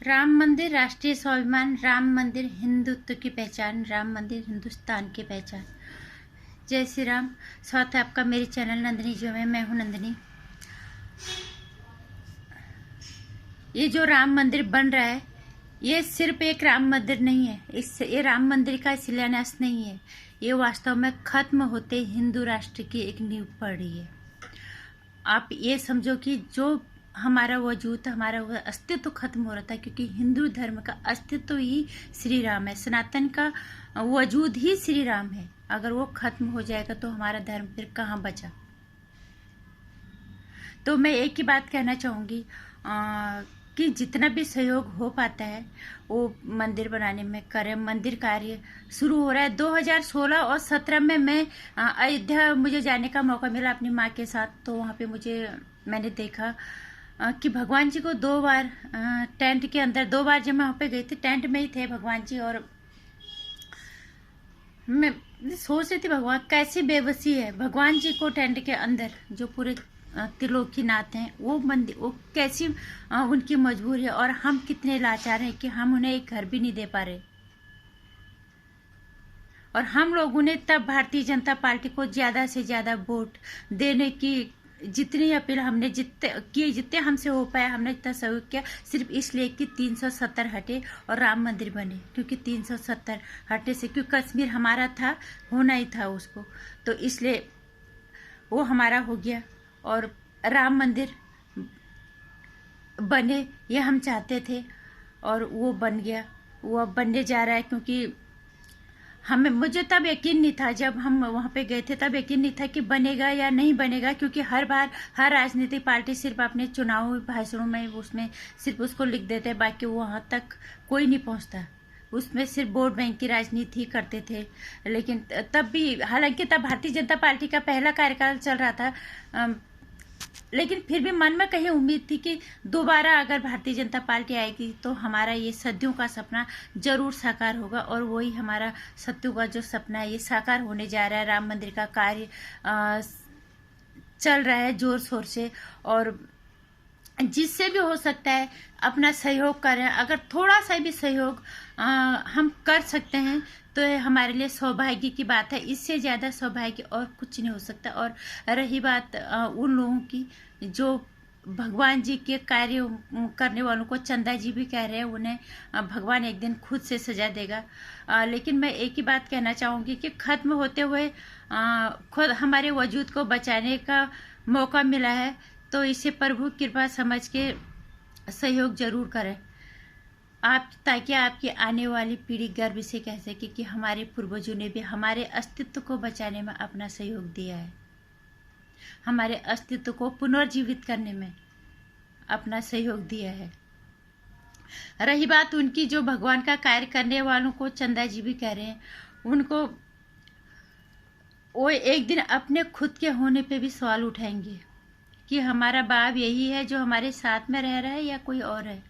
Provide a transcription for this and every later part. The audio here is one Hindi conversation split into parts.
राम मंदिर राष्ट्रीय स्वाभिमान, राम मंदिर हिंदुत्व की पहचान, राम मंदिर हिंदुस्तान की पहचान। जय श्री राम। स्वागत है आपका मेरे चैनल नंदिनी जो में। मैं हूं नंदिनी। ये जो राम मंदिर बन रहा है, ये सिर्फ एक राम मंदिर नहीं है। ये राम मंदिर का शिलान्यास नहीं है। ये वास्तव में खत्म होते हिंदू राष्ट्र की एक नींव पड़ रही है। आप ये समझो कि जो हमारा वजूद, हमारा अस्तित्व खत्म हो रहा था, क्योंकि हिंदू धर्म का अस्तित्व ही श्री राम है। सनातन का वजूद ही श्री राम है। अगर वो खत्म हो जाएगा तो हमारा धर्म फिर कहाँ बचा। तो मैं एक ही बात कहना चाहूँगी कि जितना भी सहयोग हो पाता है वो मंदिर बनाने में करें। मंदिर कार्य शुरू हो रहा है। 2016 और 17 में मैं अयोध्या मुझे जाने का मौका मिला अपनी माँ के साथ। तो वहाँ पे मैंने देखा कि भगवान जी को 2 बार टेंट के अंदर, 2 बार जब मैं वहाँ पे गई थी टेंट में ही थे भगवान जी। और मैं सोच रही थी भगवान कैसी बेबसी है। भगवान जी को टेंट के अंदर, जो पूरे त्रिलोकीनाथ हैं, वो मंदिर, वो कैसी उनकी मजबूरी है। और हम कितने लाचार हैं कि हम उन्हें एक घर भी नहीं दे पा रहे। और हम लोगों ने तब भारतीय जनता पार्टी को ज्यादा से ज्यादा वोट देने की जितनी अपील हमने जितने हमसे हो पाया हमने इतना सहयोग किया, सिर्फ इसलिए कि 370 हटे और राम मंदिर बने। क्योंकि 370 हटे से, क्योंकि कश्मीर हमारा था, होना ही था उसको, तो इसलिए वो हमारा हो गया। और राम मंदिर बने ये हम चाहते थे और वो बन गया। वो अब बनने जा रहा है। क्योंकि मुझे तब यकीन नहीं था, जब हम वहाँ पे गए थे तब यकीन नहीं था कि बनेगा या नहीं बनेगा। क्योंकि हर बार हर राजनीतिक पार्टी सिर्फ अपने चुनाव भाषणों में उसमें सिर्फ उसको लिख देते हैं, बाकी वहाँ तक कोई नहीं पहुँचता। उसमें सिर्फ वोट बैंक की राजनीति ही करते थे। लेकिन तब भी, हालांकि तब भारतीय जनता पार्टी का पहला कार्यकाल चल रहा था, लेकिन फिर भी मन में कहीं उम्मीद थी कि दोबारा अगर भारतीय जनता पार्टी आएगी तो हमारा ये सदियों का सपना जरूर साकार होगा। और वही हमारा सदियों का जो सपना है ये साकार होने जा रहा है। राम मंदिर का कार्य चल रहा है जोर शोर से। और जिससे भी हो सकता है अपना सहयोग करें। अगर थोड़ा सा भी सहयोग हम कर सकते हैं तो ये हमारे लिए सौभाग्य की बात है। इससे ज़्यादा सौभाग्य और कुछ नहीं हो सकता। और रही बात उन लोगों की जो भगवान जी के कार्य करने वालों को चंदा जी भी कह रहे हैं, उन्हें भगवान एक दिन खुद से सजा देगा। लेकिन मैं एक ही बात कहना चाहूँगी कि ख़त्म होते हुए खुद हमारे वजूद को बचाने का मौका मिला है, तो इसे प्रभु कृपा समझ के सहयोग जरूर करें आप, ताकि आपकी आने वाली पीढ़ी गर्व से कह सके कि हमारे पूर्वजों ने भी हमारे अस्तित्व को बचाने में अपना सहयोग दिया है, हमारे अस्तित्व को पुनर्जीवित करने में अपना सहयोग दिया है। रही बात उनकी, जो भगवान का कार्य करने वालों को चंदा जी भी कह रहे हैं, उनको वो एक दिन अपने खुद के होने पे भी सवाल उठाएंगे कि हमारा बाप यही है जो हमारे साथ में रह रहा है या कोई और है।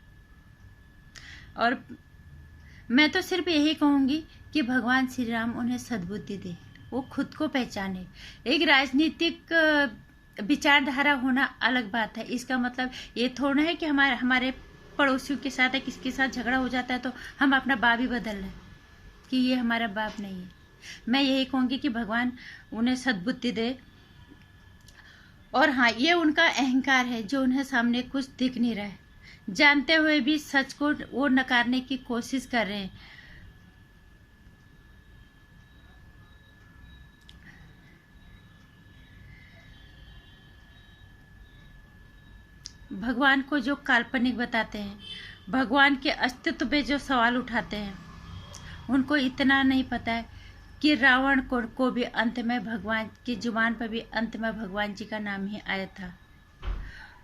और मैं तो सिर्फ यही कहूँगी कि भगवान श्री राम उन्हें सद्बुद्धि दे, वो खुद को पहचाने। एक राजनीतिक विचारधारा होना अलग बात है। इसका मतलब ये थोड़ा है कि हमारे पड़ोसियों के साथ या किसके साथ झगड़ा हो जाता है तो हम अपना बाप ही बदल रहे, कि ये हमारा बाप नहीं है। मैं यही कहूँगी कि भगवान उन्हें सद्बुद्धि दे। और हाँ, ये उनका अहंकार है जो उन्हें सामने कुछ दिख नहीं रहा है, जानते हुए भी सच को वो नकारने की कोशिश कर रहे हैं। भगवान को जो काल्पनिक बताते हैं, भगवान के अस्तित्व पे जो सवाल उठाते हैं, उनको इतना नहीं पता है कि रावण को भी अंत में भगवान की जुबान पर भी अंत में भगवान जी का नाम ही आया था।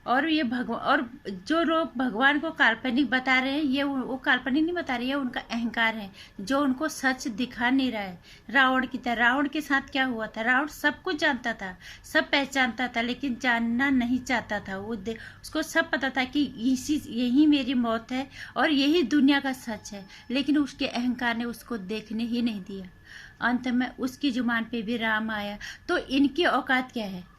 और ये और जो लोग भगवान को काल्पनिक बता रहे हैं, ये वो काल्पनिक नहीं बता रहे, ये उनका अहंकार है जो उनको सच दिखा नहीं रहा है। रावण की तरह, रावण के साथ क्या हुआ था? रावण सब कुछ जानता था, सब पहचानता था, लेकिन जानना नहीं चाहता था। उसको सब पता था कि यही मेरी मौत है और यही दुनिया का सच है, लेकिन उसके अहंकार ने उसको देखने ही नहीं दिया। अंत में उसकी जुबान पे भी राम आया। तो इनकी औकात क्या है?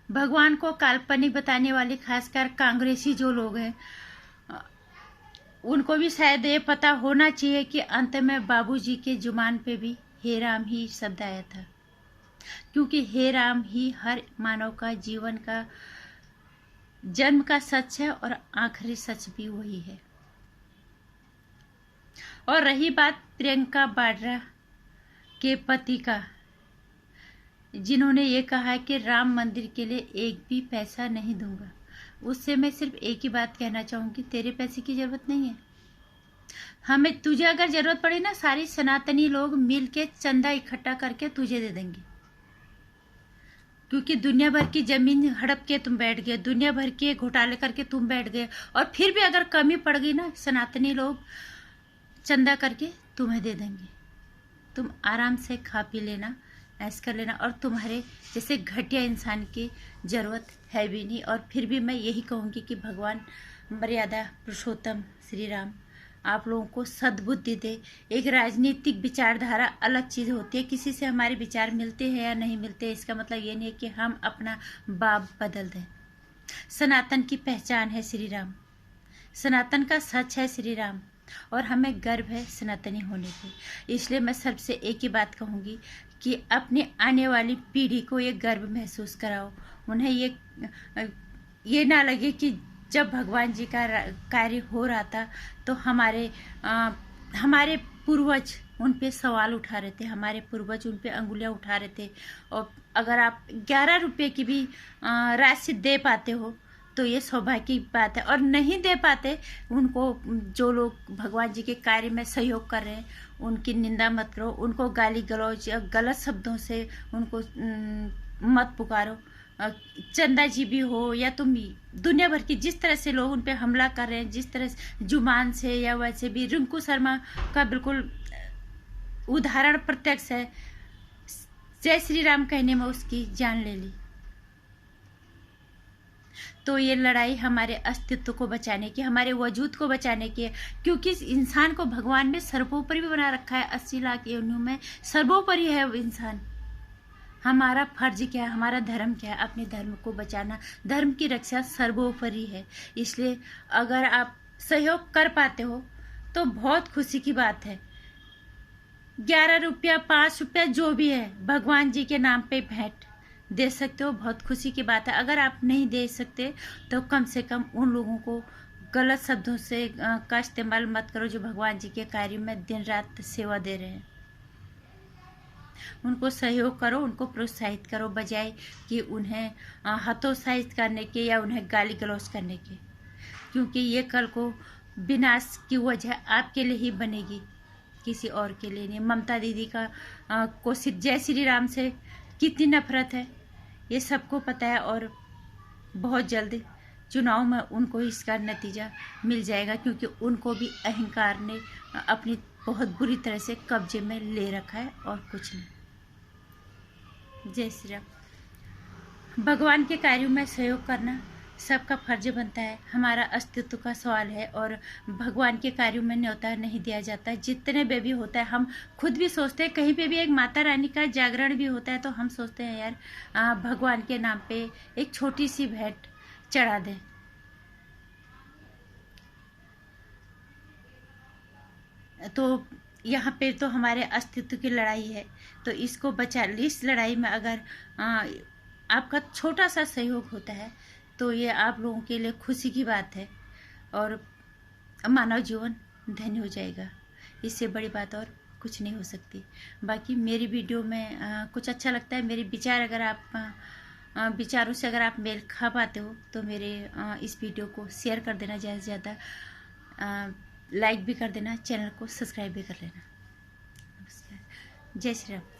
भगवान को काल्पनिक बताने वाले खासकर कांग्रेसी जो लोग हैं, उनको भी शायद ये पता होना चाहिए कि अंत में बाबूजी के जुबान पे भी हे राम ही शब्द आया था, क्योंकि हे राम ही हर मानव का जीवन का जन्म का सच है और आखिरी सच भी वही है। और रही बात प्रियंका वाड्रा के पति का, जिन्होंने ये कहा कि राम मंदिर के लिए एक भी पैसा नहीं दूंगा, उससे मैं सिर्फ एक ही बात कहना चाहूँगी, तेरे पैसे की ज़रूरत नहीं है। हमें, तुझे अगर ज़रूरत पड़े ना, सारी सनातनी लोग मिल के चंदा इकट्ठा करके तुझे दे देंगे, क्योंकि दुनिया भर की ज़मीन हड़प के तुम बैठ गए, दुनिया भर के घोटाले करके तुम बैठ गए, और फिर भी अगर कमी पड़ गई ना, सनातनी लोग चंदा करके तुम्हें दे देंगे। तुम आराम से खा पी लेना, ऐश कर लेना, और तुम्हारे जैसे घटिया इंसान की ज़रूरत है भी नहीं। और फिर भी मैं यही कहूँगी कि भगवान मर्यादा पुरुषोत्तम श्री राम आप लोगों को सद्बुद्धि दे। एक राजनीतिक विचारधारा अलग चीज़ होती है, किसी से हमारे विचार मिलते हैं या नहीं मिलते, इसका मतलब ये नहीं है कि हम अपना बाप बदल दें। सनातन की पहचान है श्री राम, सनातन का सच है श्री राम, और हमें गर्व है सनातनी होने पे। इसलिए मैं सबसे एक ही बात कहूँगी कि अपनी आने वाली पीढ़ी को ये गर्व महसूस कराओ, उन्हें ये ना लगे कि जब भगवान जी का कार्य हो रहा था तो हमारे पूर्वज उन पे सवाल उठा रहे थे, हमारे पूर्वज उन पे अंगुलियां उठा रहे थे। और अगर आप 11 रुपये की भी राशि दे पाते हो तो ये सौभाग्य की बात है, और नहीं दे पाते उनको, जो लोग भगवान जी के कार्य में सहयोग कर रहे हैं, उनकी निंदा मत करो, उनको गाली गलौज या गलत शब्दों से उनको मत पुकारो। चंदा जी भी हो या तुम, दुनिया भर की जिस तरह से लोग उन पे हमला कर रहे हैं, जिस तरह से जुबान से या वैसे भी, रिंकू शर्मा का बिल्कुल उदाहरण प्रत्यक्ष है, जय श्री राम कहने में उसकी जान ले ली। तो ये लड़ाई हमारे अस्तित्व को बचाने की, हमारे वजूद को बचाने की है, क्योंकि इस इंसान को भगवान ने सर्वोपरि भी बना रखा है। 80 लाख योनियों में सर्वोपरि है वो इंसान। हमारा फर्ज क्या है, हमारा धर्म क्या है? अपने धर्म को बचाना, धर्म की रक्षा सर्वोपरि है। इसलिए अगर आप सहयोग कर पाते हो तो बहुत खुशी की बात है। 11 रुपया, 5 रुपया, जो भी है, भगवान जी के नाम पे भेंट दे सकते हो, बहुत खुशी की बात है। अगर आप नहीं दे सकते तो कम से कम उन लोगों को गलत शब्दों से का इस्तेमाल मत करो जो भगवान जी के कार्य में दिन रात सेवा दे रहे हैं। उनको सहयोग करो, उनको प्रोत्साहित करो, बजाय कि उन्हें हतोत्साहित करने के या उन्हें गाली गलौज करने के, क्योंकि ये कल को विनाश की वजह आपके लिए ही बनेगी, किसी और के लिए नहीं। ममता दीदी का को जय श्री राम से कितनी नफरत है ये सबको पता है, और बहुत जल्द चुनाव में उनको इसका नतीजा मिल जाएगा, क्योंकि उनको भी अहंकार ने अपनी बहुत बुरी तरह से कब्जे में ले रखा है और कुछ नहीं। जय श्री राम। भगवान के कार्यों में सहयोग करना सबका फर्ज बनता है, हमारा अस्तित्व का सवाल है, और भगवान के कार्यों में न्योता नहीं दिया जाता। जितने पे भी होता है, हम खुद भी सोचते हैं, कहीं पे भी एक माता रानी का जागरण भी होता है तो हम सोचते हैं यार भगवान के नाम पे एक छोटी सी भेंट चढ़ा दें। तो यहाँ पे तो हमारे अस्तित्व की लड़ाई है, तो इसको बचा, इस लड़ाई में अगर आपका छोटा सा सहयोग होता है तो ये आप लोगों के लिए खुशी की बात है, और मानव जीवन धन्य हो जाएगा। इससे बड़ी बात और कुछ नहीं हो सकती। बाकी मेरी वीडियो में कुछ अच्छा लगता है, मेरे विचार अगर आप विचारों से अगर आप मेल खा पाते हो तो मेरे इस वीडियो को शेयर कर देना, ज़्यादा से ज़्यादा लाइक भी कर देना, चैनल को सब्सक्राइब भी कर लेना। नमस्कार, जय श्री राम।